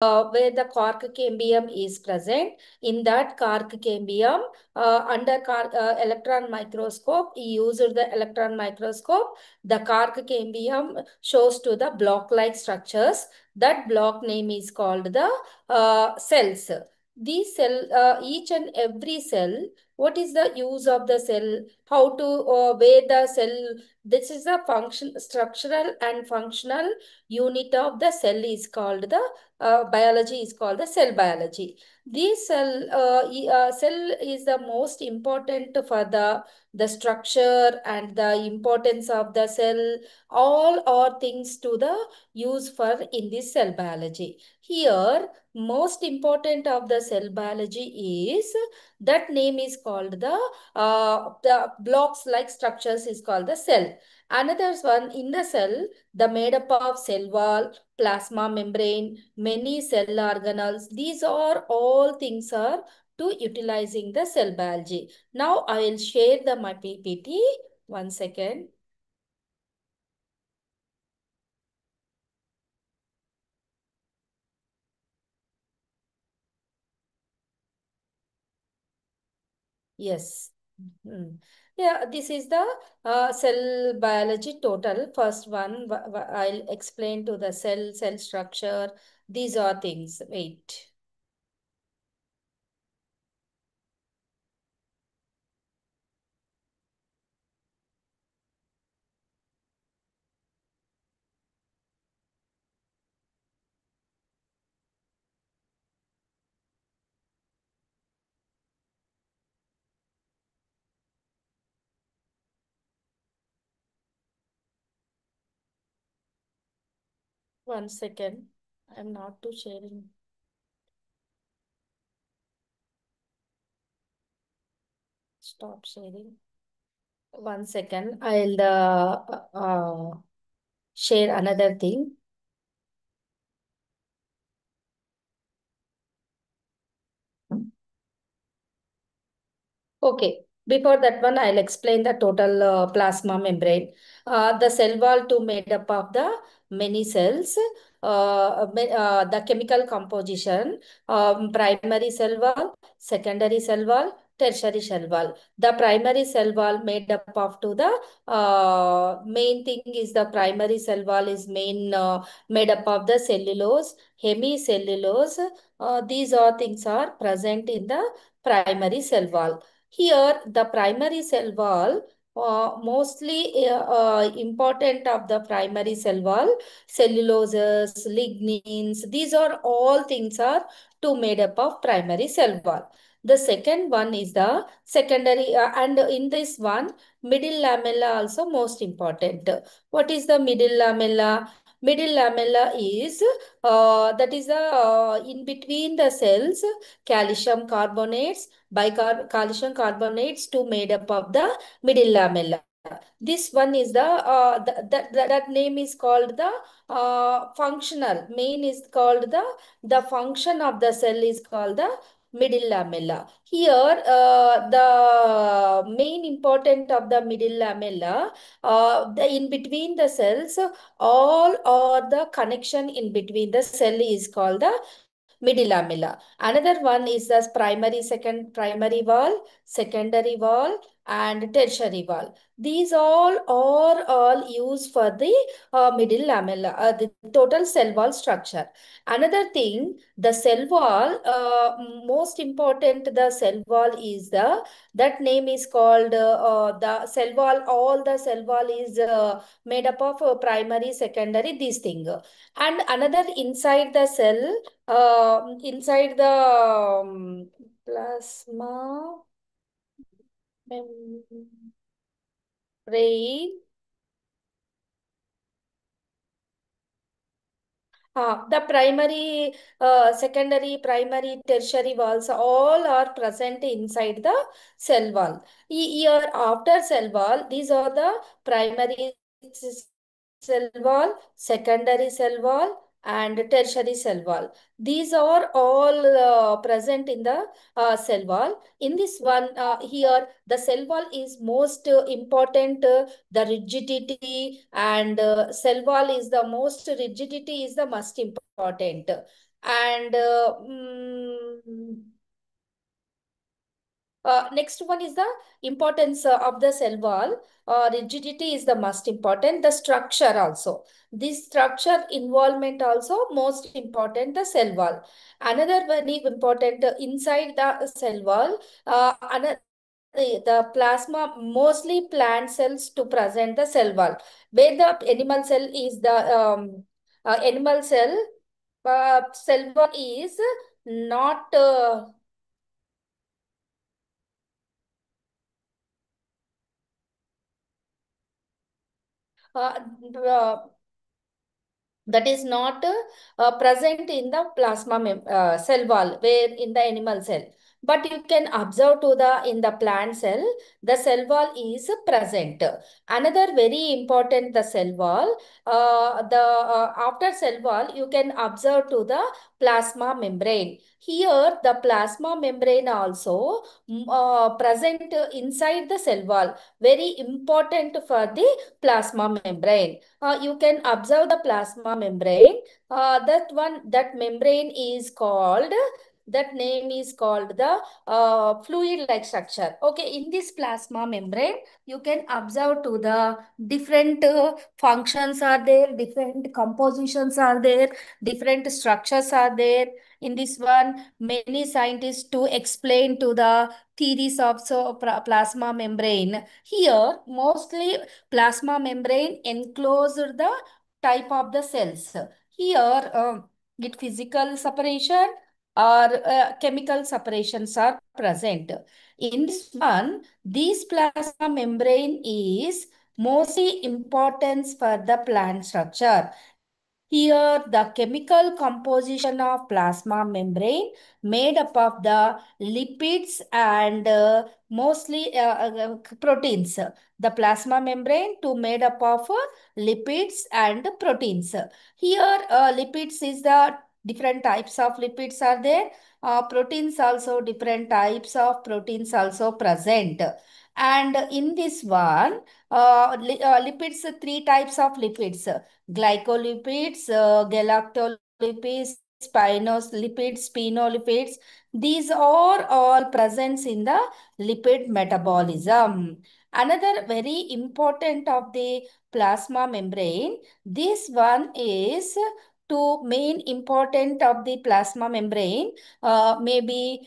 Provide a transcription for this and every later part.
where the cork cambium is present. In that cork cambium, under electron microscope, he used the electron microscope. The cork cambium shows to the block-like structures. That block name is called the cells. These cell, each and every cell, what is the use of the cell? How to where the cell? This is the function, structural and functional unit of the cell is called the biology is called the cell biology. This cell is the most important for the structure and the importance of the cell. All are things to the use for in this cell biology. Here, most important of the cell biology is that name is called the blocks like structures is called the cell. Another one in the cell, the made up of cell wall, plasma membrane, many cell organelles. These are all things are to utilizing the cell biology. Now I will share my PPT. One second. Yes. Hmm. Yeah, this is the cell biology total. First one, I'll explain to the cell structure. These are things. Wait. One second. I'm not too sharing. Stop sharing. One second. I'll share another thing. Okay. Before that one, I'll explain the total plasma membrane. The cell wall to made up of the many cells. The chemical composition, primary cell wall, secondary cell wall, tertiary cell wall. The primary cell wall made up of to the main thing is the primary cell wall is made up of the cellulose, hemicellulose. These all things are present in the primary cell wall. Here, the primary cell wall, mostly important of the primary cell wall, celluloses, lignins, these are all things are two made up of primary cell wall. The second one is the secondary, and in this one, middle lamella also most important. What is the middle lamella? Middle lamella is, that is in between the cells, calcium carbonates, calcium carbonates to made up of the middle lamella. This one is that name is called the functional. Main is called the function of the cell is called the middle lamella. Here, the main important of the middle lamella, the in between the cells, all or the connection in between the cell is called the middle lamella. Another one is the primary wall, secondary wall, and tertiary wall. These all are all used for the middle lamella, the total cell wall structure. Another thing, the cell wall, most important, the cell wall is that name is called the cell wall. All the cell wall is made up of primary, secondary, these things. And another inside the cell, inside the plasma membrane, the primary, secondary, primary, tertiary walls all are present inside the cell wall. Here, after cell wall, these are the primary cell wall, secondary cell wall, and tertiary cell wall. These are all present in the cell wall. In this one, here, the cell wall is most important. The rigidity and cell wall is the most rigidity is the most important. And next one is the importance of the cell wall. Rigidity is the most important. The structure also. This structure involvement also most important. The cell wall. Another very important inside the cell wall. Another the plasma mostly plant cells to present the cell wall. Where the animal cell is the animal cell wall is not. Uh, uh, that is not present in the cell wall where in the animal cell, but you can observe to the in the plant cell the cell wall is present. Another very important the cell wall, the after cell wall you can observe to the plasma membrane. Here the plasma membrane also present inside the cell wall, very important for the plasma membrane. You can observe the plasma membrane. That membrane is called, that name is called the fluid-like structure. Okay, in this plasma membrane, you can observe to the different functions are there, different compositions are there, different structures are there. In this one, many scientists to explain to the theories of plasma membrane. Here, mostly plasma membrane enclosed the type of the cells. Here, it physical separation or chemical separations are present. In this one, this plasma membrane is mostly importance for the plant structure. Here, the chemical composition of plasma membrane made up of the lipids and mostly proteins. The plasma membrane to made up of lipids and proteins. Here, lipids is the different types of lipids are there. Proteins also different types of proteins also present. And in this one, lipids, three types of lipids: glycolipids, galactolipids, spinosolipids, sphingolipids. These are all present in the lipid metabolism. Another very important of the plasma membrane, this one is to main important of the plasma membrane, maybe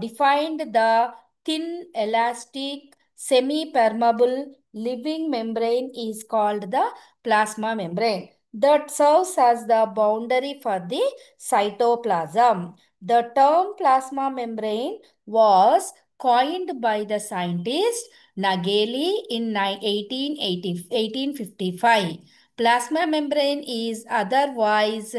defined the thin, elastic, semi-permeable living membrane is called the plasma membrane that serves as the boundary for the cytoplasm. The term plasma membrane was coined by the scientist Nageli in 1855. Plasma membrane is otherwise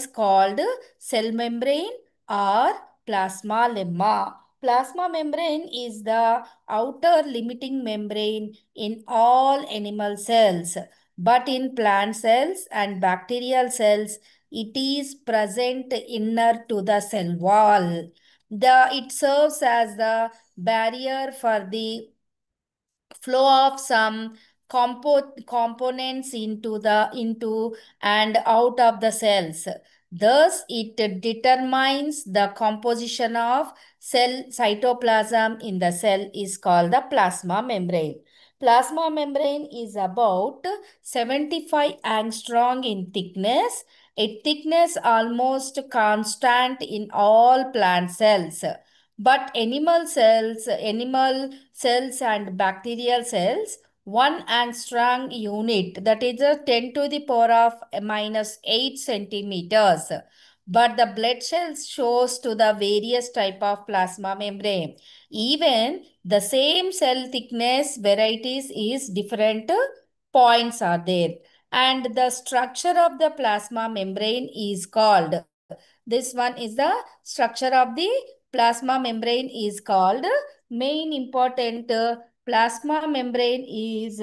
called cell membrane or plasma lemma. Plasma membrane is the outer limiting membrane in all animal cells, but in plant cells and bacterial cells, it is present inner to the cell wall. It serves as the barrier for the flow of some components into and out of the cells. Thus it determines the composition of cell cytoplasm in the cell is called the plasma membrane. Plasma membrane is about 75 angstrom in thickness, a thickness almost constant in all plant cells, but animal cells and bacterial cells, 1 angstrom unit, that is a 10 to the power of minus 8 centimeters. But the blood cells shows to the various type of plasma membrane. Even the same cell thickness varieties is different points are there. And the structure of the plasma membrane is called, this one is the structure of the plasma membrane is called. Main important plasma membrane is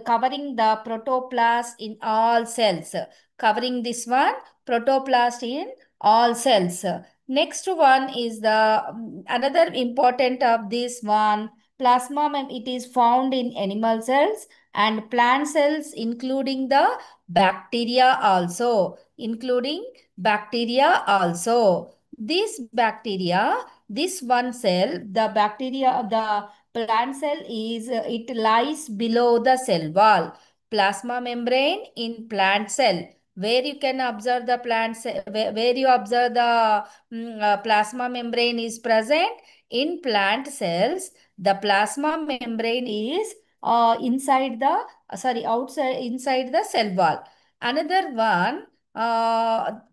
covering the protoplast in all cells. Covering this one, protoplast in all cells. Next one is the another important of this one. It is found in animal cells and plant cells, including the bacteria also. This bacteria, this one cell, the bacteria, the plant cell is, it lies below the cell wall. Plasma membrane in plant cell, where you can observe the plant cell, where you observe the plasma membrane is present in plant cells. The plasma membrane is inside the outside, inside the cell wall. Another one,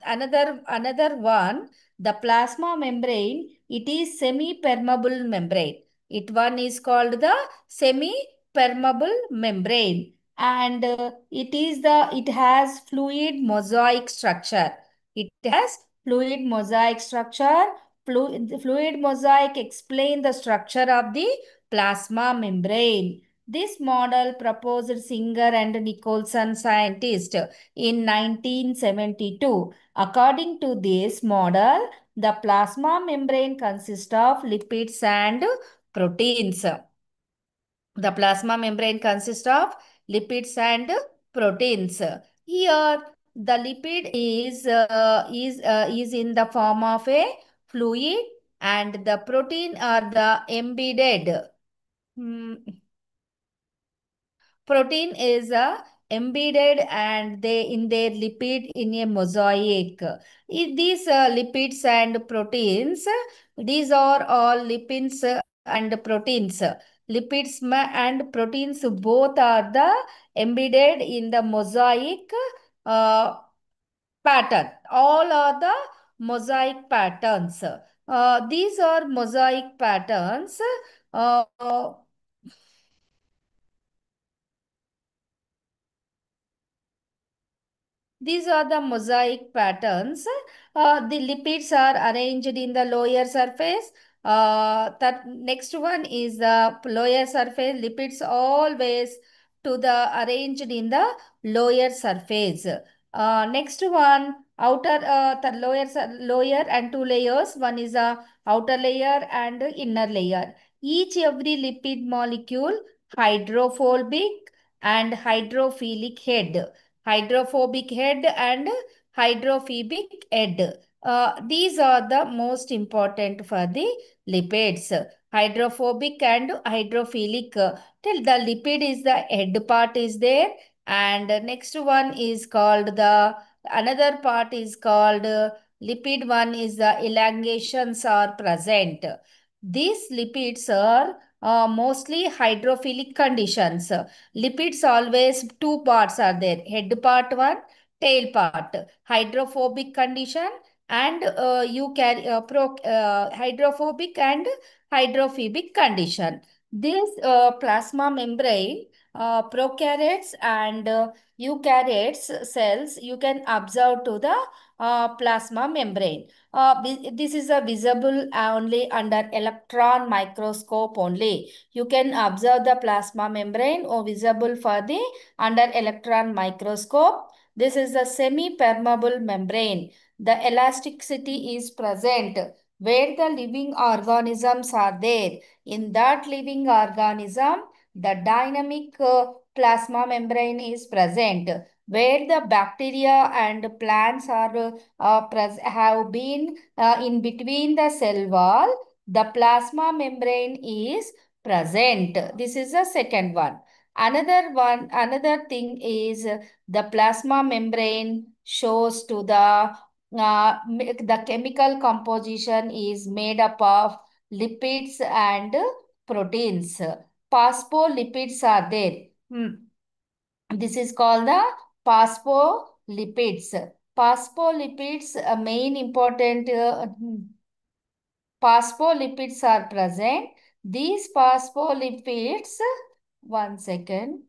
another one, the plasma membrane, it is semi-permeable membrane. It one is called the semi-permeable membrane, and it has fluid mosaic structure. It has fluid mosaic structure. Fluid mosaic explain the structure of the plasma membrane. This model proposed Singer and Nicholson scientist in 1972. According to this model, the plasma membrane consists of lipids and proteins. The plasma membrane consists of lipids and proteins. Here, the lipid is in the form of a fluid, and the protein are the embedded. Hmm, Protein is embedded and they in their lipid in a mosaic. These lipids and proteins, these are all lipids and proteins. And proteins both are the embedded in the mosaic uh, pattern. All are the mosaic patterns. These are mosaic patterns. Uh, These are the mosaic patterns. The lipids are arranged in the lower surface. That next one is the lower surface. Lipids always to the arranged in the lower surface. Next one, outer the lower and two layers. One is a outer layer and inner layer. Every lipid molecule hydrophobic and hydrophilic head, hydrophobic head and hydrophobic head. These are the most important for the lipids. Hydrophobic and hydrophilic. Till the lipid is the head part is there, and next one is called the another part is called lipid one is the elongations are present. These lipids are mostly hydrophilic conditions. Lipids always two parts are there. Head part one, tail part. Hydrophobic condition and hydrophobic and hydrophobic condition. This plasma membrane, prokaryotes and eukaryotes cells, you can observe to the plasma membrane. This is a visible only under electron microscope only. You can observe the plasma membrane or visible for the under electron microscope. This is the semi-permeable membrane. The elasticity is present where the living organisms are there. In that living organism, the dynamic plasma membrane is present where the bacteria and plants are have been in between the cell wall. The plasma membrane is present. This is the second one. Another thing is the plasma membrane shows to the chemical composition is made up of lipids and proteins. Phospholipids are there. This is called the phospholipids. Phospholipids, main important phospholipids are present. These phospholipids, one second.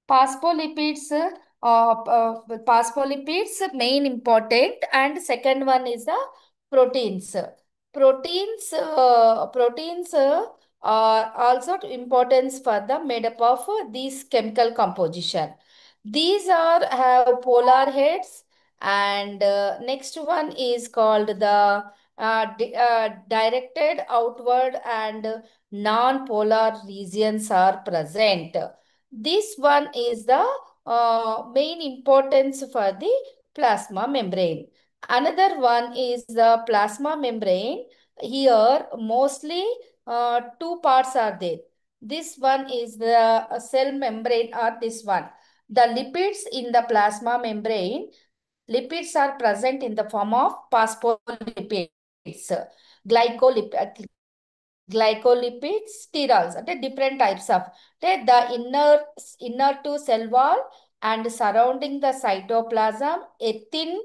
Phospholipids, phospholipids main important, and second one is the proteins. Proteins are also importance for the made up of these chemical composition. These are have polar heads, and next one is called the directed outward and non-polar regions are present. This one is the main importance for the plasma membrane. Another one is the plasma membrane. Here, mostly two parts are there. This one is the cell membrane, or this one. The lipids in the plasma membrane, lipids are present in the form of phospholipids, glycolip glycolipids, sterols, అంటే different types of, అంటే the inner to cell wall and surrounding the cytoplasm, a thin,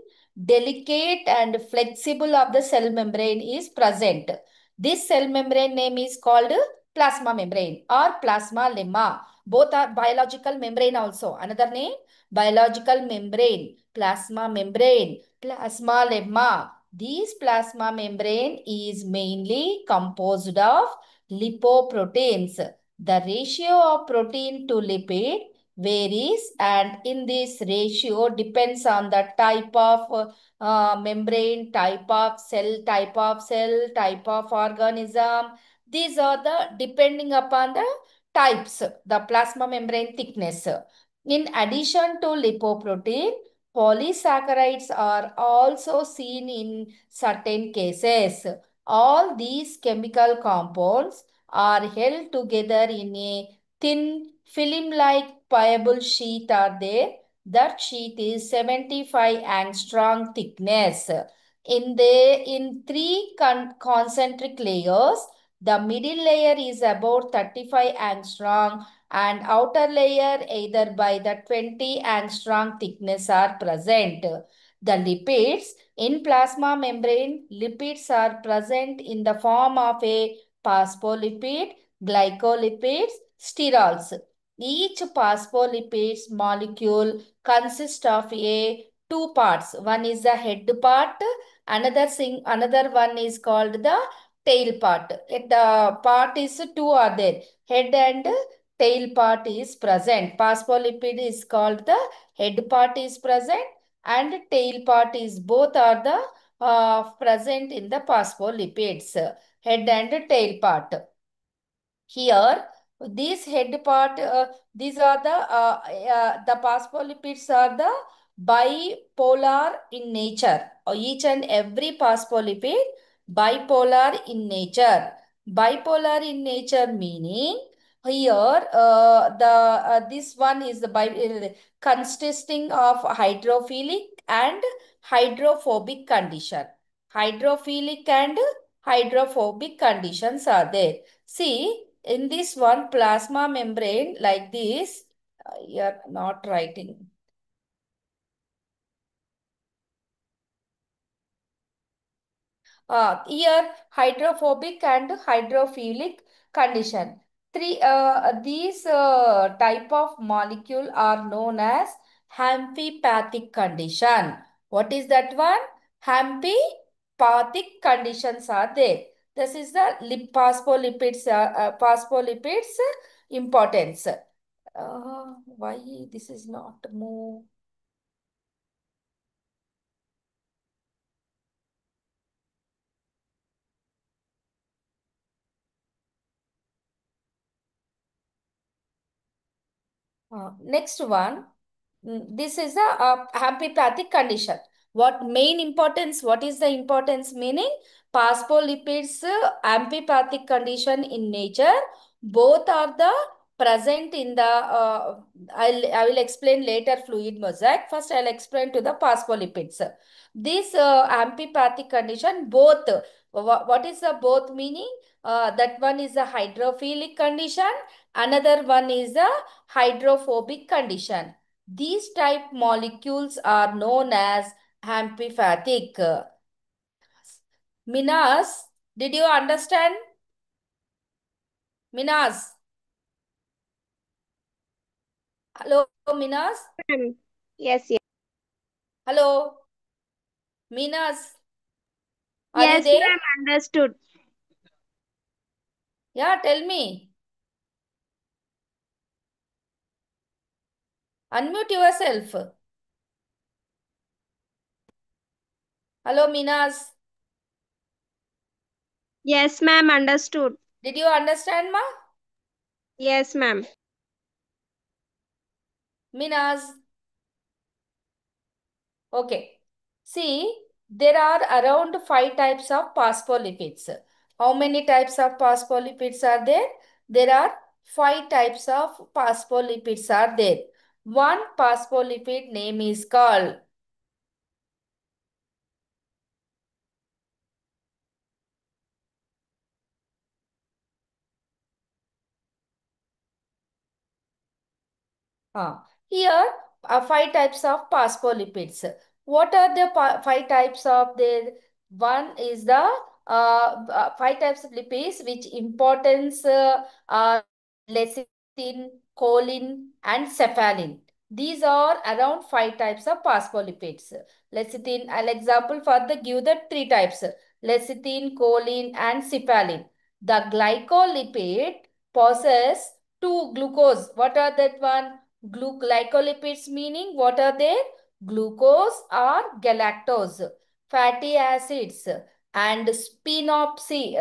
delicate and flexible of the cell membrane is present. This cell membrane name is called plasma membrane or plasma lemma. Both are biological membrane also. Another name, biological membrane, plasma membrane, plasma lemma. This plasma membrane is mainly composed of lipoproteins. The ratio of protein to lipid varies, and in this ratio depends on the type of membrane, type of cell, type of organism. These are the depending upon the types, the plasma membrane thickness. In addition to lipoprotein, polysaccharides are also seen in certain cases. All these chemical compounds are held together in a thin film-like pliable sheet are there. That sheet is 75 angstrom thickness. In three concentric layers, the middle layer is about 35 angstrom and outer layer either by the 20 angstrom thickness are present. The lipids in plasma membrane, lipids are present in the form of a phospholipid, glycolipids, sterols. Each phospholipids molecule consists of a two parts. One is the head part, another one is called the tail part. The part is two are there. Head and tail part is present. Phospholipid is called the head part is present, and tail part is both are the present in the phospholipids, head and tail part. Here, this head part, these are the phospholipids are the bipolar in nature. Each and every phospholipid bipolar in nature. Bipolar in nature meaning here the this one is the consisting of hydrophilic and hydrophobic condition. Hydrophilic and hydrophobic conditions are there. See, in this one plasma membrane like this, you're not writing. Here hydrophobic and hydrophilic condition. These type of molecule are known as amphipathic condition. What is that one? Amphipathic conditions are there. This is the phospholipids importance. Why this is not move? Next one. This is a amphipathic condition. What main importance? What is the importance meaning? Phospholipids amphipathic condition in nature. Both are the present in the. I will explain later fluid mosaic. First, I'll explain to the phospholipids. This amphipathic condition both. What is the both meaning? That one is a hydrophilic condition. Another one is a hydrophobic condition. These type molecules are known as amphipathic. Minas, did you understand? Minas, hello, Minas. Ma'am. Yes, yes. Hello, Minas. Are you Yes, there? ma'am, understood. Yeah, tell me. Unmute yourself. Hello, Minas. Yes, ma'am. Understood. Did you understand, ma? Yes, ma'am. Minas. Okay. See, there are around five types of phospholipids. How many types of phospholipids are there? There are five types of phospholipids are there. One phospholipid name is called. Here are five types of phospholipids. What are the five types of their? One is the five types of lipids which importance are lecithin, choline, and cephalin. These are around five types of phospholipids. Lecithin, I'll example for the give the three types: lecithin, choline, and cephalin. The glycolipid possess two glucose. What are that one? Glycolipids meaning what are they? Glucose or galactose, fatty acids, and sphingosine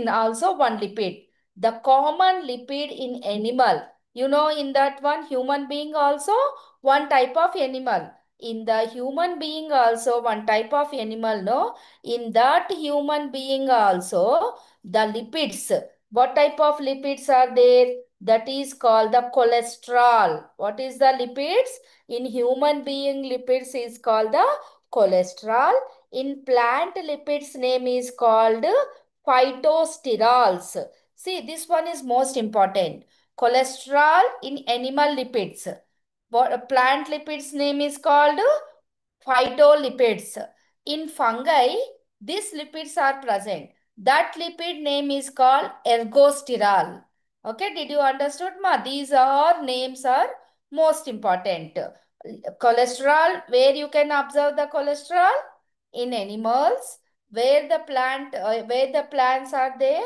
also one lipid. The common lipid in animal. In that one human being also one type of animal. In the human being also one type of animal, no? In that human being also the lipids. What type of lipids are there? That is called the cholesterol. What is the lipids? In human being, lipids is called the cholesterol. In plant, lipids name is called phytosterols. See, this one is most important. Cholesterol in animal lipids. What plant lipids name is called phytolipids. In fungi, these lipids are present. That lipid name is called ergosterol. Okay, did you understood, ma? These are names are most important. Cholesterol, where you can observe the cholesterol in animals, where the plants are there,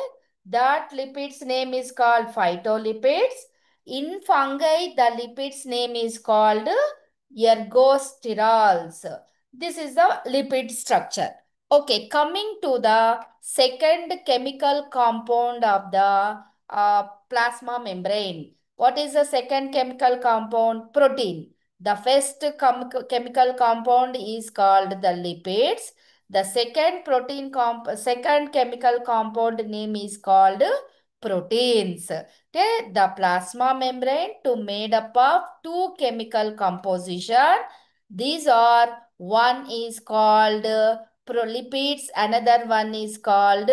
that lipids name is called phytolipids. In fungi, the lipids name is called ergosterols. This is the lipid structure. Okay, coming to the second chemical compound of the plasma membrane. What is the second chemical compound? Protein. The first chemical compound is called the lipids. The second chemical compound name is called proteins. Okay, the plasma membrane to made up of two chemical composition. These are one is called prolipids, another one is called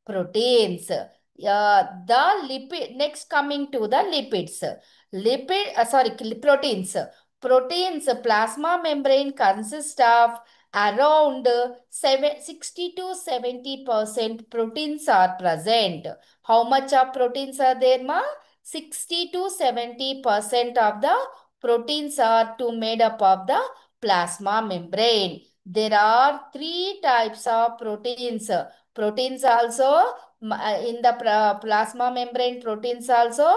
proteins. The lipid next coming to the lipids. Proteins. Proteins plasma membrane consists of around 60 to 70% proteins are present. How much of proteins are there, ma? 60 to 70% of the proteins are to made up of the plasma membrane. There are three types of proteins. Proteins also in the plasma membrane proteins also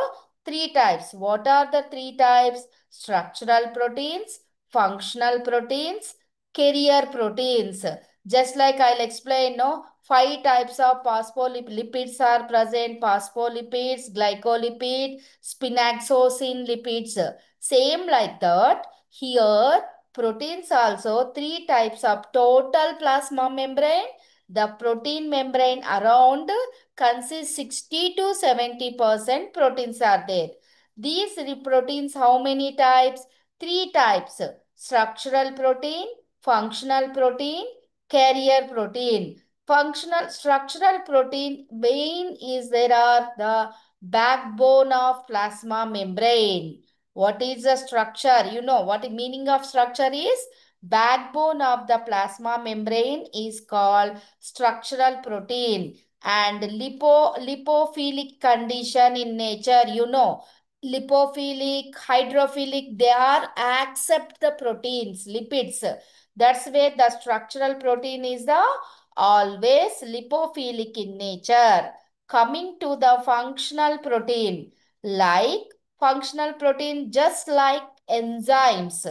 three types. What are the three types? Structural proteins, functional proteins, carrier proteins. Just like I'll explain, no? Five types of phospholipids are present. Phospholipids, glycolipid, spinaxosin lipids. Same like that. Here, proteins also three types of total plasma membrane. The protein membrane around consists 60 to 70% proteins are there. These proteins, how many types? Three types. Structural protein, functional protein, carrier protein. Functional structural protein main is there are the backbone of plasma membrane. What is the structure? You know what the meaning of structure is? Backbone of the plasma membrane is called structural protein. And lipophilic condition in nature, lipophilic, hydrophilic, they are accept the proteins, lipids. That's where the structural protein is the always lipophilic in nature. Coming to the functional protein, like functional protein, just like enzymes.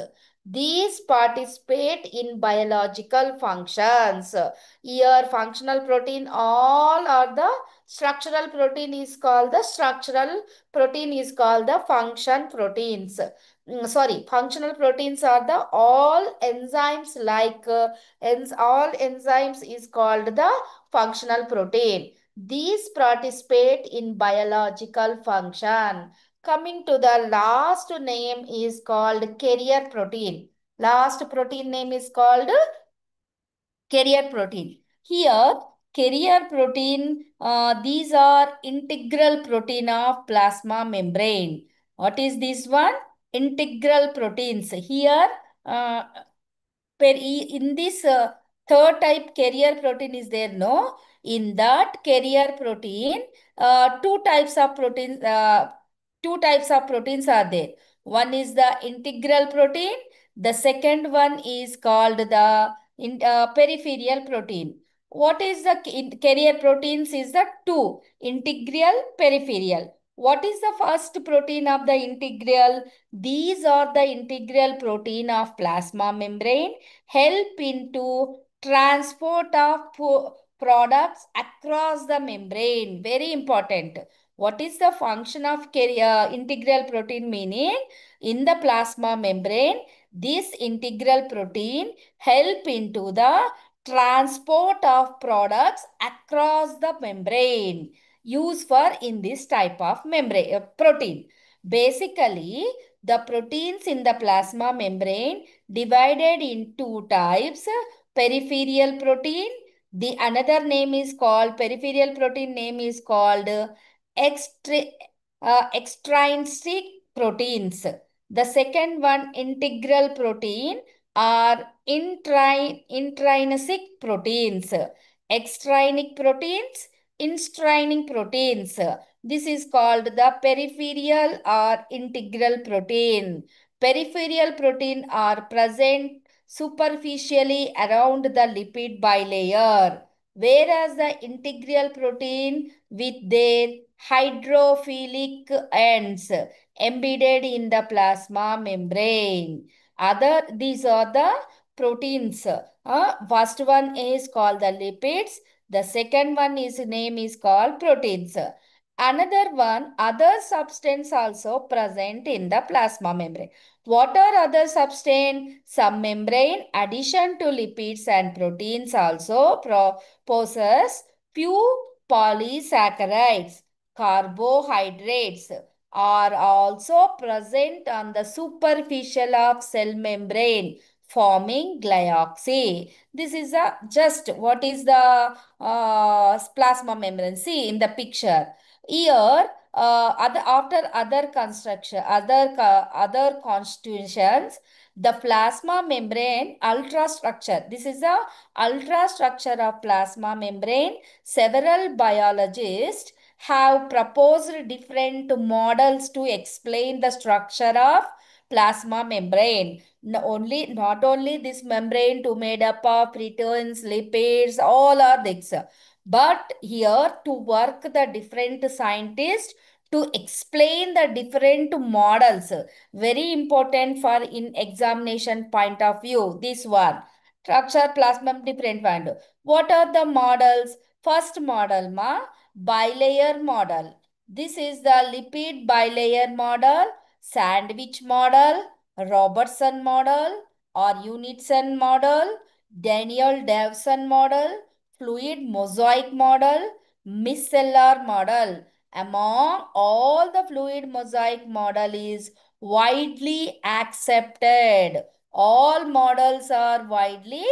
These participate in biological functions. Here, functional protein, all are the structural protein is called the structural protein is called the function proteins. Sorry, functional proteins are the all enzymes like all enzymes is called the functional protein. These participate in biological function. Coming to the last name is called carrier protein. Last protein name is called carrier protein. Here, carrier protein, these are integral protein of plasma membrane. What is this one? Integral proteins. Here, uh, in this third type carrier protein is there, no? In that carrier protein, two types of proteins are there. One is the integral protein, the second one is called the peripheral protein. What is the carrier proteins is the two, integral, peripheral. What is the first protein of the integral? These are the integral protein of plasma membrane, help into transport of products across the membrane. Very important. What is the function of integral protein? Meaning, in the plasma membrane, this integral protein help into the transport of products across the membrane. Use for in this type of membrane protein. Basically, the proteins in the plasma membrane divided in two types, peripheral protein. The another name is called peripheral protein name is called extra, extrinsic proteins. The second one, integral protein, are intrinsic proteins. Extrinsic proteins, intrinsic proteins. This is called the peripheral or integral protein. Peripheral protein are present superficially around the lipid bilayer, whereas the integral protein with their hydrophilic ends embedded in the plasma membrane. These are the proteins. First one is called the lipids. The second one is name is called proteins. Another one, other substance also present in the plasma membrane. What are other substance? Some membrane addition to lipids and proteins also possess few polysaccharides. Carbohydrates are also present on the superficial of cell membrane forming glyoxy. This is a just what is the plasma membrane. See in the picture. Here, after other construction, other constitutions, the plasma membrane ultrastructure. This is the ultrastructure of plasma membrane. Several biologists have proposed different models to explain the structure of plasma membrane. Not only this membrane to made up of proteins, lipids, all are this. But here to work the different scientists to explain the different models. Very important for in examination point of view. This one. Structure plasma different one. What are the models? First model bilayer model. This is the lipid bilayer model, sandwich model, Robertson model or Unitson model, Daniel Davison model, fluid mosaic model, micellar model. Among all the fluid mosaic model is widely accepted. All models are widely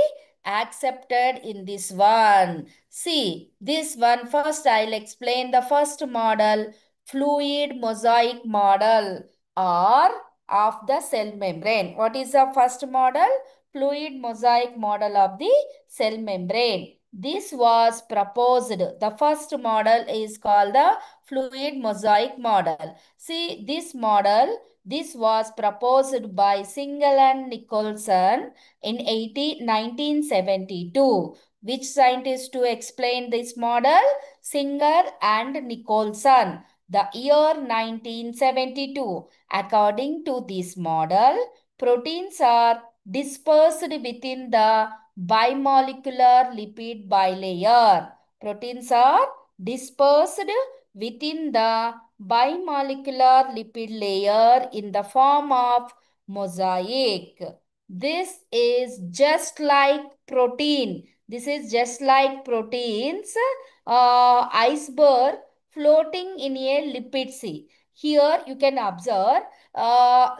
accepted in this one. See, this one first I'll explain the first model, fluid mosaic model or of the cell membrane. What is the first model? Fluid mosaic model of the cell membrane. This was proposed. The first model is called the fluid mosaic model. See, this model, this was proposed by Singal and Nicholson in 1972. Which scientists to explain this model? Singer and Nicholson. The year 1972. According to this model, Proteins are dispersed within the bimolecular lipid bilayer. Proteins are dispersed within the bimolecular lipid layer in the form of mosaic. This is just like protein. This is just like proteins, iceberg floating in a lipid sea. Here you can observe uh,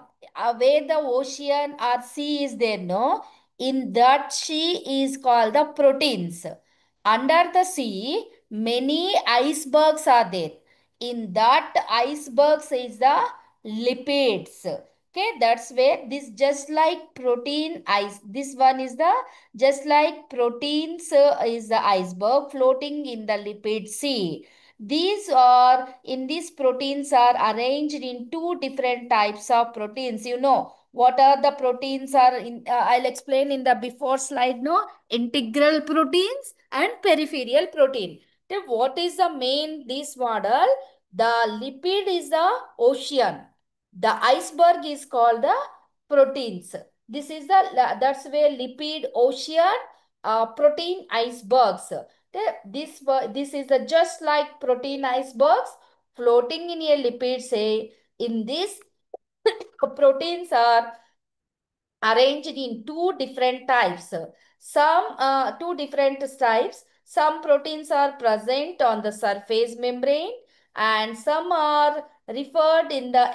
where the ocean or sea is there, no? In that sea is called the proteins. Under the sea, many icebergs are there. In that icebergs is the lipids. Okay, that's where this just like protein ice. This one is the just like proteins is the iceberg floating in the lipid sea. These proteins are arranged in two different types of proteins. You know what are the proteins are in, I'll explain in the before slide, no? Integral proteins and peripheral protein. Then what is the main this model? The lipid is the ocean. The iceberg is called the proteins. This is the that's where lipid ocean, protein icebergs. This is the just like protein icebergs floating in a lipid say. In this, proteins are arranged in two different types. Some two different types. Some proteins are present on the surface membrane and some are referred in the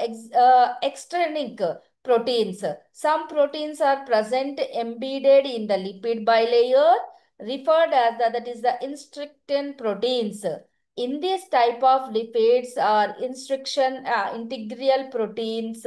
extrinsic proteins. Some proteins are present embedded in the lipid bilayer referred as that is the instructin proteins. In this type of lipids are instruction integral proteins.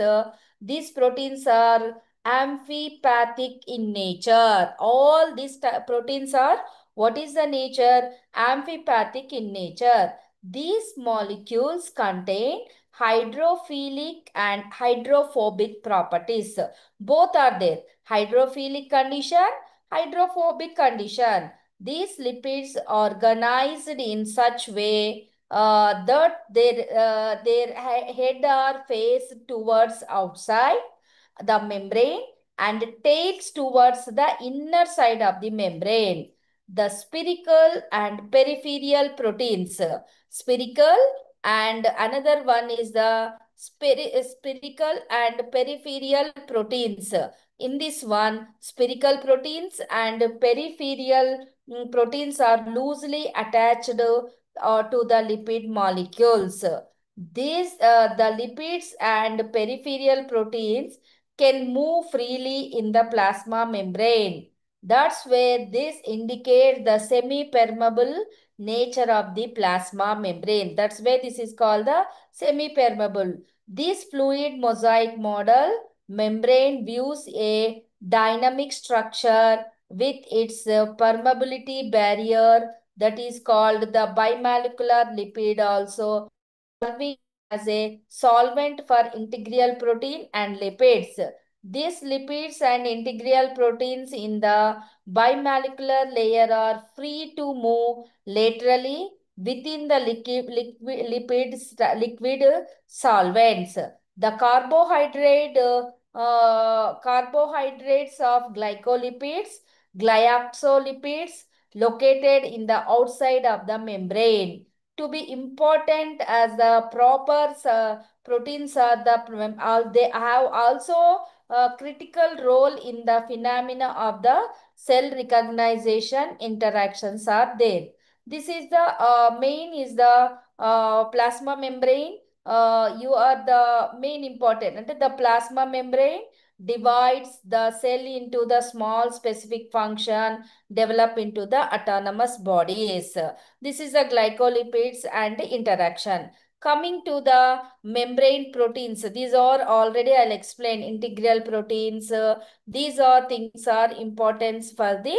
These proteins are amphipathic in nature. All these proteins are, what is the nature? Amphipathic in nature. These molecules contain hydrophilic and hydrophobic properties. Both are there. Hydrophilic condition, hydrophobic condition. These lipids organized in such way that their head are faced towards outside the membrane and tails towards the inner side of the membrane. The spherical and peripheral proteins. Spherical and another one is the spherical and peripheral proteins. In this one, spherical proteins and peripheral proteins are loosely attached to the lipid molecules. The lipids and peripheral proteins can move freely in the plasma membrane. That's where this indicates the semi-permeable nature of the plasma membrane. That's where this is called the semi-permeable. This fluid mosaic model membrane views a dynamic structure with its permeability barrier that is called the bimolecular lipid also serving as a solvent for integral protein and lipids. These lipids and integral proteins in the bimolecular layer are free to move laterally within the liquid solvents. The carbohydrates of glycolipids, glyoxolipids located in the outside of the membrane to be important as the proper proteins are they have also a critical role in the phenomena of the cell recognition interactions are there. This is the main is the plasma membrane. You are the main important. And the plasma membrane divides the cell into the small specific function develop into the autonomous bodies. This is the glycolipids and interaction. Coming to the membrane proteins, these are already I'll explain integral proteins. These are things are important for the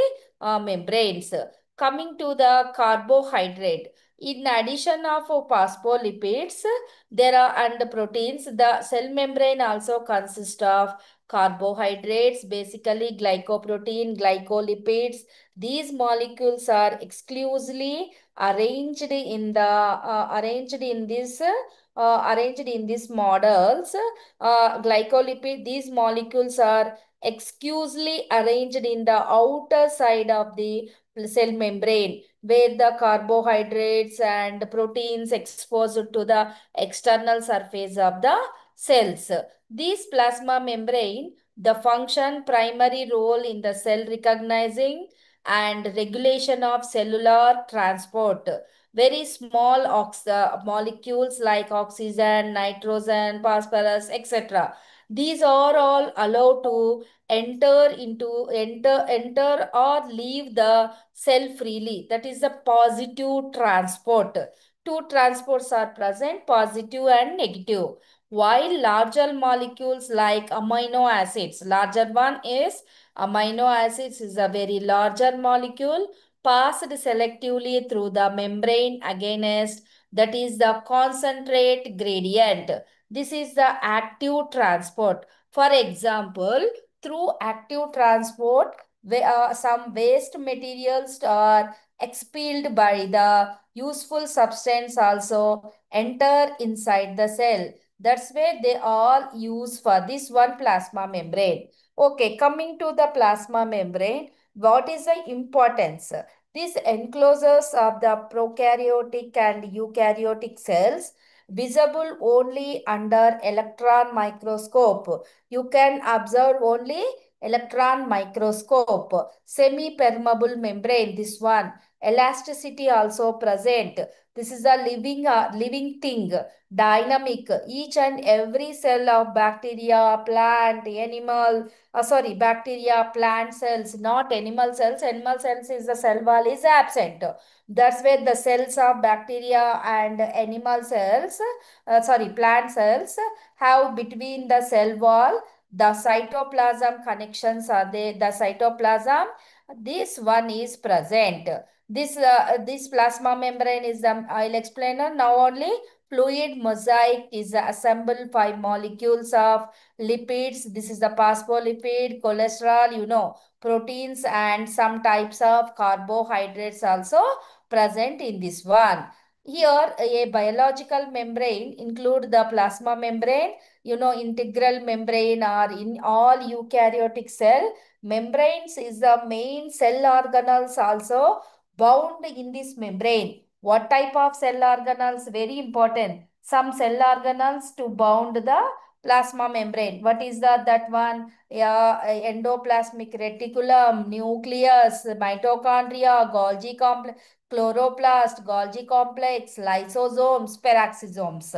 membranes. Coming to the carbohydrate. In addition of phospholipids, there are and proteins. The cell membrane also consists of carbohydrates, basically glycoprotein, glycolipids. These molecules are exclusively arranged in these models. Glycolipid, these molecules are exclusively arranged in the outer side of the cell membrane, where the carbohydrates and proteins exposed to the external surface of the cells. This plasma membrane, the function primary role in the cell recognizing and regulation of cellular transport. Very small molecules like oxygen, nitrogen, phosphorus, etc. These are all allowed to enter or leave the cell freely. That is the positive transport. Two transports are present, positive and negative. While larger molecules like amino acids, larger one is amino acids is a very larger molecule passed selectively through the membrane against, that is the concentrate gradient. This is the active transport. For example, through active transport, some waste materials are expelled by the useful substance also enter inside the cell. That's where they all use for this one plasma membrane. Okay, coming to the plasma membrane, what is the importance? These enclosures of the prokaryotic and eukaryotic cells visible only under electron microscope. You can observe only electron microscope. Semi-permeable membrane, this one. Elasticity also present. This is a living thing, dynamic. Each and every cell of bacteria, plant, animal, bacteria, plant cells, not animal cells. Animal cells is the cell wall is absent. That's where the cells of bacteria and animal cells, plant cells have between the cell wall, the cytoplasm connections are there. The cytoplasm, this one is present. This plasma membrane is I'll explain now only. Fluid mosaic is assembled by molecules of lipids. This is the phospholipid, cholesterol, proteins and some types of carbohydrates also present in this one. Here, a biological membrane include the plasma membrane, integral membrane or in all eukaryotic cell. Membranes is the main cell organelles also bound in this membrane. What type of cell organelles? Very important. Some cell organelles to bound the plasma membrane. What is that one? Yeah, endoplasmic reticulum, nucleus, mitochondria, Golgi complex, chloroplast, Golgi complex, lysosomes, peroxisomes.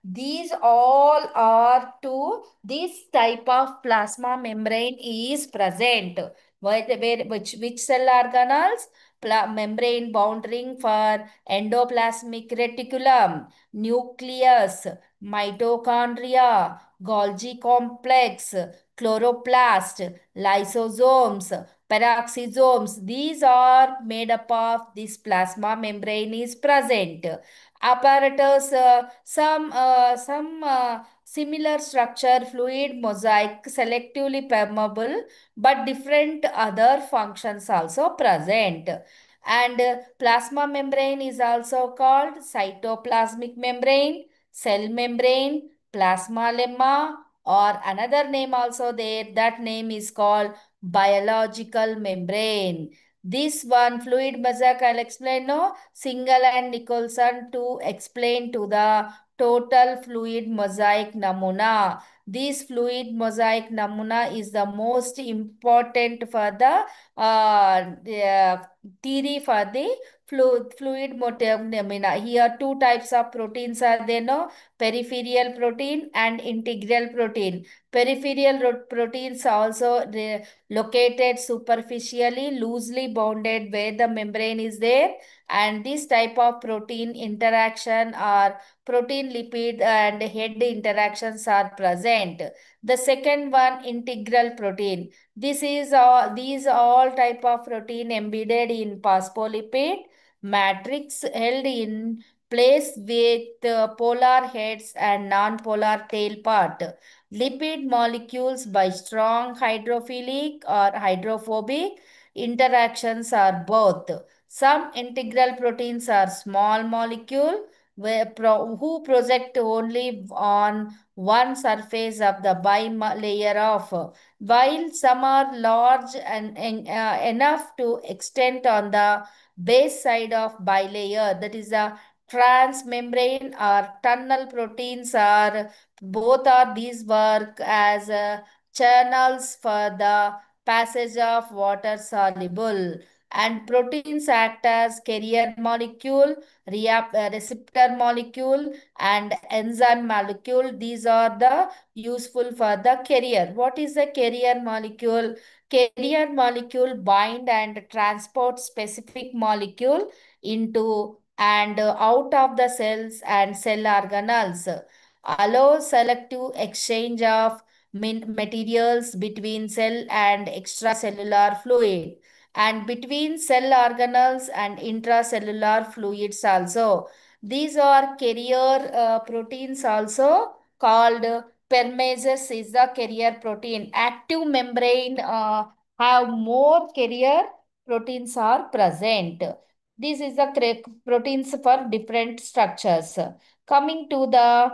These all are to this type of plasma membrane is present. Which cell organelles? Membrane bounding for endoplasmic reticulum, nucleus, mitochondria, Golgi complex, chloroplast, lysosomes, peroxisomes. These are made up of this plasma membrane is present. Apparatus, some similar structure, fluid mosaic, selectively permeable, but different other functions also present. And plasma membrane is also called cytoplasmic membrane, cell membrane, plasma lemma, or another name also there. That name is called biological membrane. This one fluid mosaic I'll explain no. Single and Nicholson to explain to the total fluid mosaic namuna. This fluid mosaic namuna is the most important for the theory for the fluid namuna. Here two types of proteins are there, no? Peripheral protein and integral protein. Peripheral proteins also located superficially, loosely bounded where the membrane is there, and this type of protein interaction or protein lipid and head interactions are present. The second one, integral protein. These all type of protein embedded in phospholipid matrix held in place with polar heads and non-polar tail part. Lipid molecules by strong hydrophilic or hydrophobic interactions are both. Some integral proteins are small molecule who project only on one surface of the bilayer of, while some are large and enough to extend on the base side of bilayer, that is the transmembrane or tunnel proteins are both are these work as channels for the passage of water soluble, and proteins act as carrier molecule, receptor molecule, and enzyme molecule. These are the useful for the carrier. What is the carrier molecule? Carrier molecule bind and transport specific molecule into and out of the cells and cell organelles, allow selective exchange of materials between cell and extracellular fluid and between cell organelles and intracellular fluids also. These are carrier proteins also called permases is the carrier protein. Active membrane have more carrier proteins are present. This is the proteins for different structures. Coming to the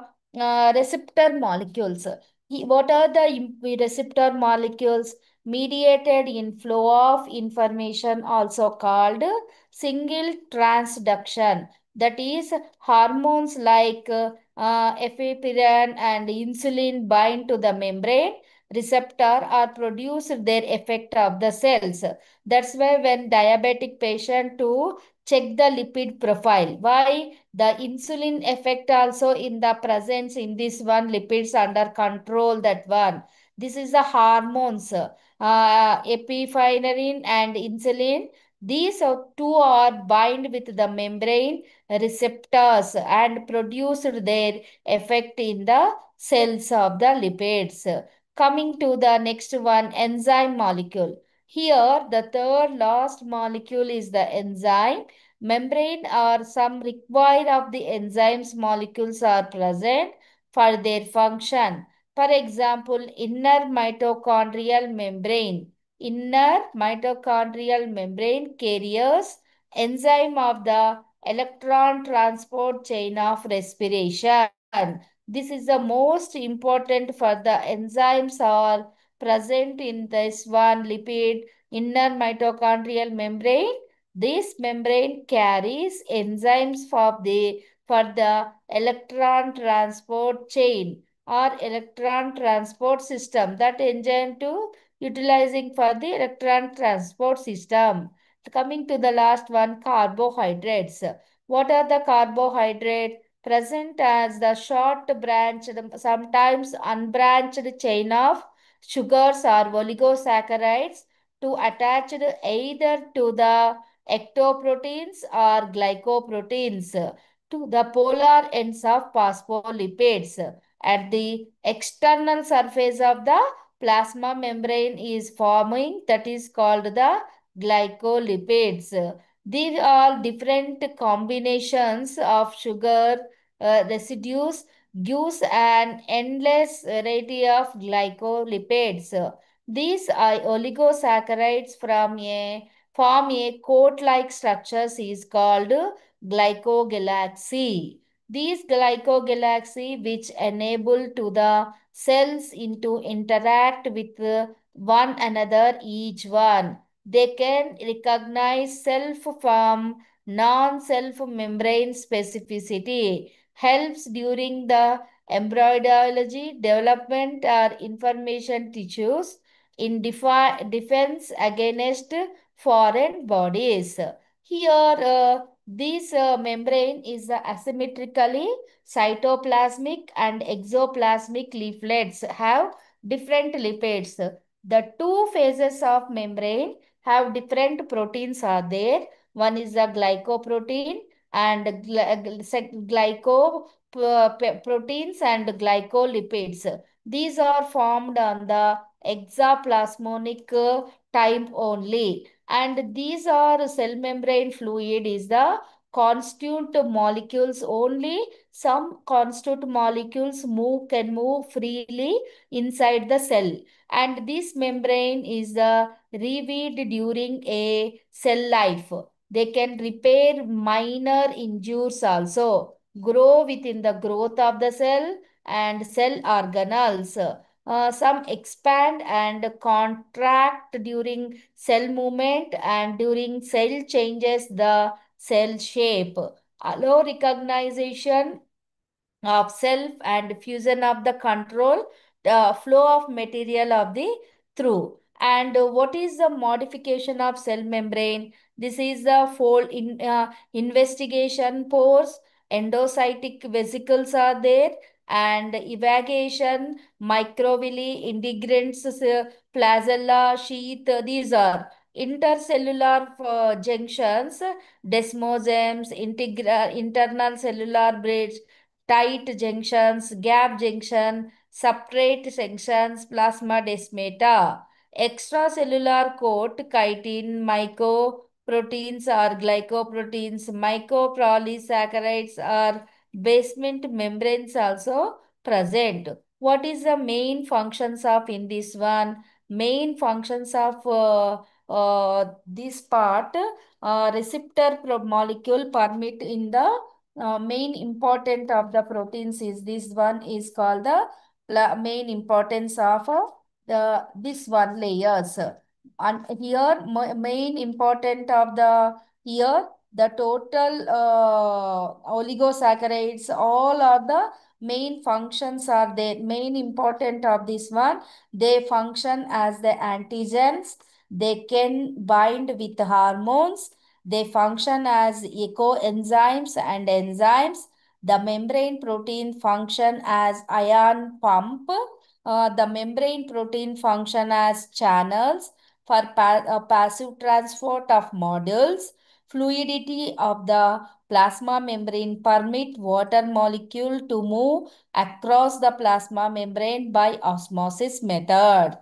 receptor molecules. What are the receptor molecules? Mediated in flow of information, also called single transduction. That is, hormones like epinephrine and insulin bind to the membrane receptor or produce their effect of the cells. That's why when diabetic patient to check the lipid profile, why the insulin effect also in the presence in this one lipids under control, that one. This is the hormones, epinephrine and insulin. These two are bind with the membrane receptors and produce their effect in the cells of the lipids. Coming to the next one, enzyme molecule. Here, the third last molecule is the enzyme. Membrane or some required of the enzymes molecules are present for their function. For example, inner mitochondrial membrane carriers enzyme of the electron transport chain of respiration. This is the most important for the enzymes are present in this one lipid inner mitochondrial membrane. This membrane carries enzymes for the electron transport chain or electron transport system. That engine to utilizing for the electron transport system. Coming to the last one, carbohydrates. What are the carbohydrates? Present as the short branch, sometimes unbranched chain of sugars or oligosaccharides to attached either to the ectoproteins or glycoproteins to the polar ends of phospholipids. At the external surface of the plasma membrane is forming, that is called the glycolipids. These are different combinations of sugar residues gives an endless variety of glycolipids. These are oligosaccharides form a coat-like structures is called glycogalaxy. These glycogalaxy which enable to the cells into interact with one another each one. They can recognize self from non-self membrane specificity, helps during the embryology development or information tissues in defense against foreign bodies. Here, this membrane is asymmetrically cytoplasmic and exoplasmic leaflets have different lipids. The two phases of membrane have different proteins are there. One is the glycoprotein and glycoproteins and glycolipids. These are formed on the exoplasmonic type only. And these are cell membrane fluid is the constituent molecules only. Some constituent molecules can move freely inside the cell, and this membrane is revealed during a cell life. They can repair minor injuries also, grow within the growth of the cell and cell organelles. Some expand and contract during cell movement and during cell changes the cell shape. Allow recognition of self and fusion of the control the flow of material of the through. And what is the modification of cell membrane? This is the fold in investigation pores, endocytic vesicles are there, and evacuation microvilli integrants, flagella sheath, these are intercellular junctions, desmosomes, internal cellular bridge, tight junctions, gap junction, separate junctions, plasma desmata, extracellular coat, chitin, mycoproteins or glycoproteins, mycopolysaccharides or basement membranes also present. What is the main functions of in this one? Main functions of this part, receptor molecule permit in the main important of the proteins is this one is called the main importance of the this one layers. And here main important of the here the total oligosaccharides all are the main functions are there. Main important of this one, they function as the antigens, they can bind with hormones, they function as ecoenzymes and enzymes. The membrane protein function as ion pump. The membrane protein function as channels for passive transport of modules. Fluidity of the plasma membrane permit water molecule to move across the plasma membrane by osmosis method.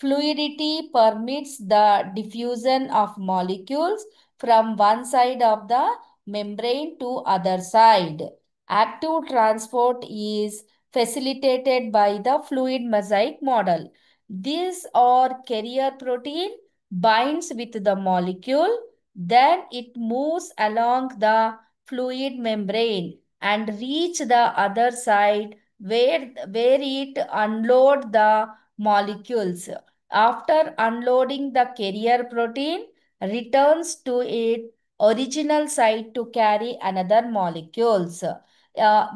Fluidity permits the diffusion of molecules from one side of the membrane to other side. Active transport is facilitated by the fluid mosaic model. This or carrier protein binds with the molecule, then it moves along the fluid membrane and reach the other side where it unload the molecules. After unloading, the carrier protein returns to its original site to carry another molecules.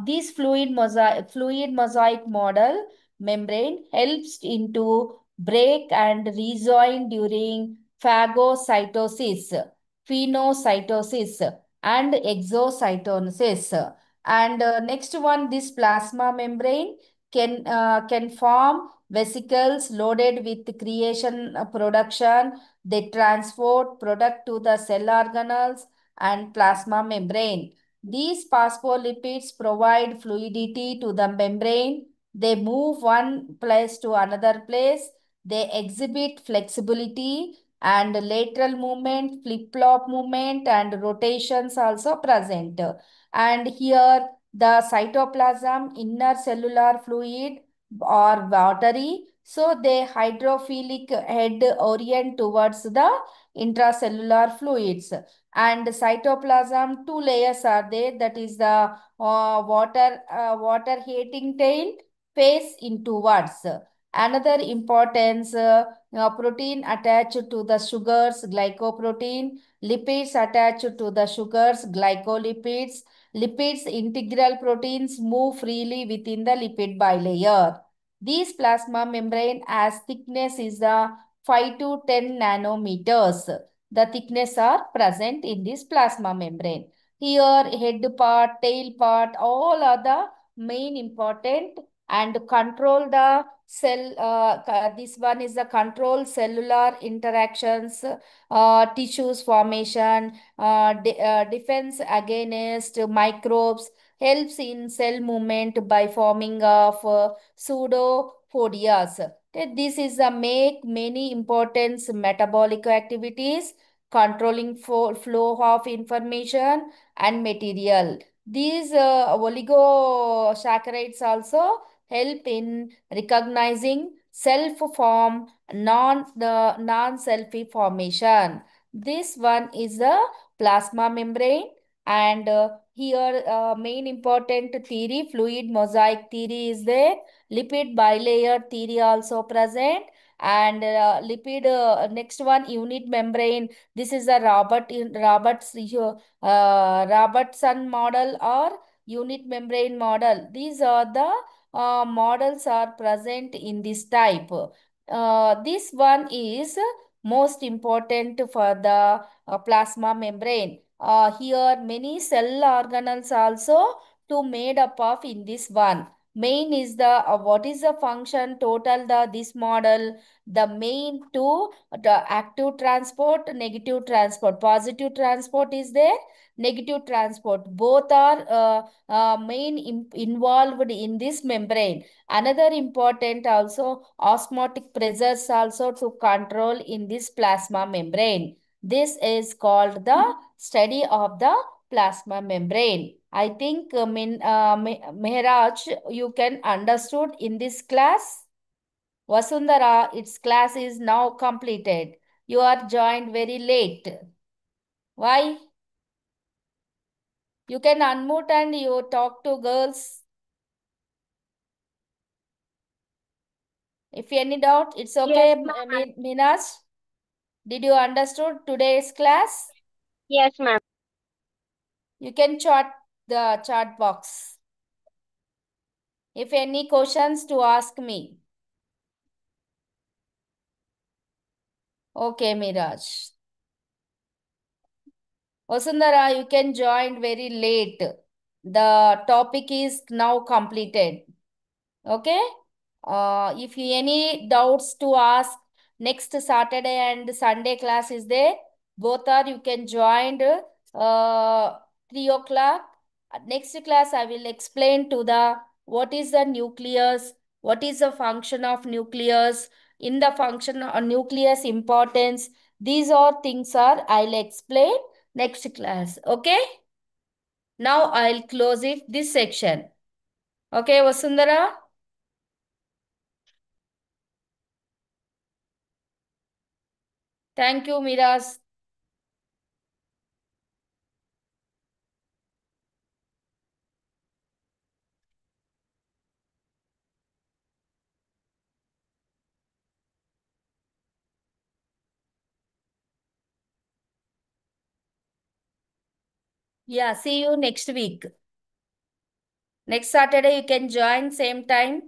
This fluid mosaic model membrane helps into break and rejoin during phagocytosis, phagocytosis, and exocytosis. And next one, this plasma membrane can form vesicles loaded with creation production. They transport product to the cell organelles and plasma membrane. These phospholipids provide fluidity to the membrane. They move one place to another place. They exhibit flexibility and lateral movement, flip-flop movement and rotations also present. And here the cytoplasm, inner cellular fluid or watery. So they hydrophilic head orient towards the intracellular fluids. And cytoplasm, two layers are there. That is the water heating tail face inwards. Another importance, protein attached to the sugars, glycoprotein, lipids attached to the sugars, glycolipids. Lipids, integral proteins move freely within the lipid bilayer. These plasma membrane as thickness is the 5 to 10 nanometers. The thickness are present in this plasma membrane. Here, head part, tail part, all are the main important and control the cell. This one is the control cellular interactions, tissues formation, defense against microbes, helps in cell movement by forming of pseudopodias. This is a make many important metabolic activities, controlling flow of information and material. These oligosaccharides also help in recognizing self-form, non-selfie formation. This one is a plasma membrane. And here main important theory, fluid mosaic theory is there. Lipid bilayer theory also present. And lipid next one, unit membrane. This is a Robertson model or unit membrane model. These are the models are present in this type. This one is most important for the plasma membrane. Here many cell organelles also to made up of in this one. Main is the what is the function total the this model. The main two, the active transport, negative transport, positive transport is there, negative transport, both are involved in this membrane. Another important also osmotic pressures also to control in this plasma membrane. This is called the study of the plasma membrane. I think Mehraj, you can understood in this class. Vasundhara, its class is now completed. You are joined very late. Why? You can unmute and you talk to girls. If any doubt, it's okay, Yes, ma'am. Minas. Did you understood today's class? Yes, ma'am. You can chat the chat box. If any questions to ask me. Okay, Miraj. Vasundhara, you can join very late. The topic is now completed. Okay. If you any doubts to ask, next Saturday and Sunday class is there. Both are you can join 3 o'clock. Next class I will explain to the what is the nucleus, what is the function of nucleus, in the function of nucleus importance. These are things are I'll explain next class. Okay. Now I'll close it this section. Okay, Vasundhara. Thank you, Miras. Yeah, see you next week. Next Saturday, you can join same time.